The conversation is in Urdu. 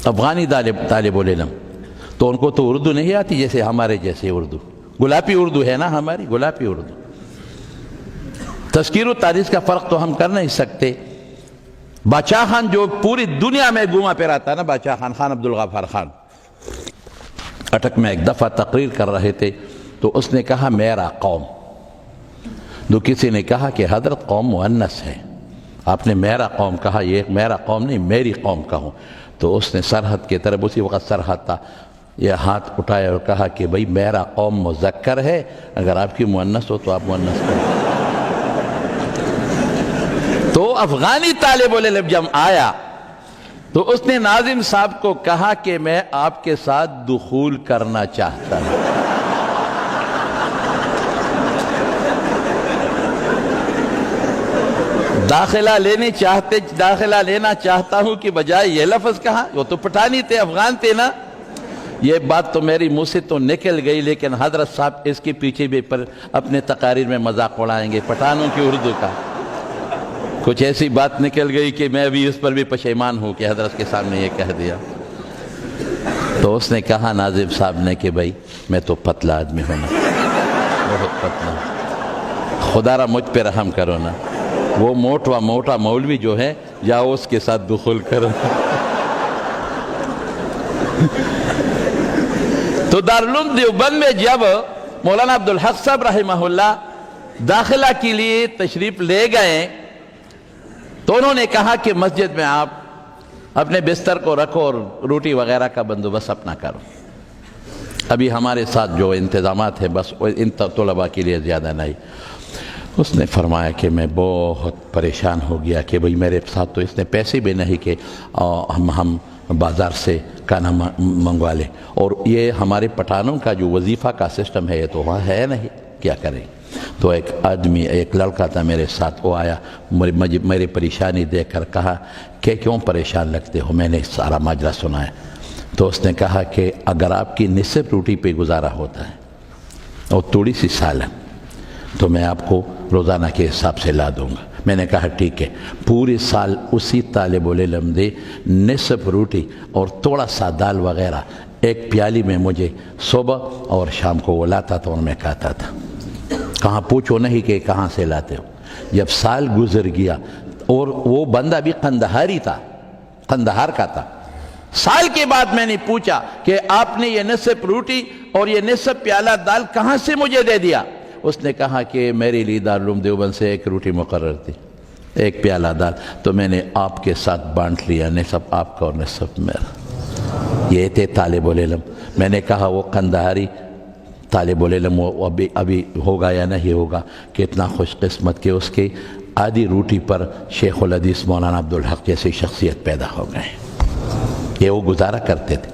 افغانی طالب العلم، تو ان کو تو اردو نہیں آتی جیسے ہمارے جیسے اردو، گلابی اردو ہے نا ہماری، گلابی اردو۔ تذکیر و تاریخ کا فرق تو ہم کر نہیں سکتے۔ باچا خان جو پوری دنیا میں گھوما پھرا تھا نا، باچا خان، خان عبدالغفار خان، اٹک میں ایک دفعہ تقریر کر رہے تھے تو اس نے کہا میرا قوم، تو کسی نے کہا کہ حضرت قوم مؤنث ہے، آپ نے میرا قوم کہا، یہ میرا قوم نہیں میری قوم کہو۔ تو اس نے سرحد کی طرف، اسی وقت سرحد تھا، یہ ہاتھ اٹھایا اور کہا کہ بھئی میرا قوم مذکر ہے، اگر آپ کی مؤنث ہو تو آپ مؤنث کریں۔ تو افغانی طالب العلم جب آیا تو اس نے ناظم صاحب کو کہا کہ میں آپ کے ساتھ دخول کرنا چاہتا ہوں۔ داخلہ لینا چاہتا ہوں کہ بجائے یہ لفظ کہا، وہ تو پٹھانی تھے، افغان تھے نا۔ یہ بات تو میری منہ سے تو نکل گئی، لیکن حضرت صاحب اس کے پیچھے بھی اپنے تقاریر میں مذاق اڑائیں گے پٹھانوں کی اردو کا۔ کچھ ایسی بات نکل گئی کہ میں بھی اس پر بھی پشیمان ہوں کہ حضرت کے سامنے یہ کہہ دیا۔ تو اس نے کہا ناظم صاحب نے کہ بھائی میں تو پتلا آدمی ہوں نا، بہت پتلا، خدا را مجھ پہ رحم کرو نا، وہ موٹا مولوی جو ہے جاؤ اس کے ساتھ دخول کرو۔ تو دارالعلوم دیوبند میں جب مولانا عبدالحق صاحب رحمہ اللہ داخلہ کے لیے تشریف لے گئے تو انہوں نے کہا کہ مسجد میں آپ اپنے بستر کو رکھو اور روٹی وغیرہ کا بندوبست اپنا کرو، ابھی ہمارے ساتھ جو انتظامات ہیں بس ان طلباء کے لیے زیادہ نہیں۔ اس نے فرمایا کہ میں بہت پریشان ہو گیا کہ بھئی میرے ساتھ تو اس نے پیسے بھی نہیں کہ ہم بازار سے کھانا منگوا لیں، اور یہ ہمارے پٹھانوں کا جو وظیفہ کا سسٹم ہے یہ تو وہاں ہے نہیں، کیا کریں۔ تو ایک لڑکا تھا میرے ساتھ، وہ آیا میری پریشانی دیکھ کر کہا کہ کیوں پریشان لگتے ہو، میں نے سارا ماجرا سنایا۔ تو اس نے کہا کہ اگر آپ کی نصف روٹی پہ گزارا ہوتا ہے اور تھوڑی سی سالن تو میں آپ کو روزانہ کے حساب سے لا دوں گا۔ میں نے کہا ٹھیک ہے، پورے سال اسی طالب العلم دے نصف روٹی اور تھوڑا سا دال وغیرہ ایک پیالی میں مجھے صبح اور شام کو وہ لاتا تھا اور میں کھاتا تھا۔ کہاں پوچھو نہیں کہ کہاں سے لاتے ہو۔ جب سال گزر گیا اور وہ بندہ بھی قندہاری تھا، قندہار کا تھا، سال کے بعد میں نے پوچھا کہ آپ نے یہ نصف روٹی اور یہ نصف پیالہ دال کہاں سے مجھے دے دیا؟ اس نے کہا کہ میرے لیے دارالعلوم دیوبند سے ایک روٹی مقرر تھی، ایک پیالہ دال، تو میں نے آپ کے ساتھ بانٹ لیا، نصف آپ کا اور نصف میرا۔ یہ تھے طالب العلم۔ میں نے کہا وہ قندہاری طالب العلم وہ ابھی ہوگا یا نہیں ہوگا، کتنا خوش قسمت کہ اس کی آدھی روٹی پر شیخ الحدیث مولانا عبدالحق جیسی شخصیت پیدا ہو گئے، یہ وہ گزارا کرتے تھے۔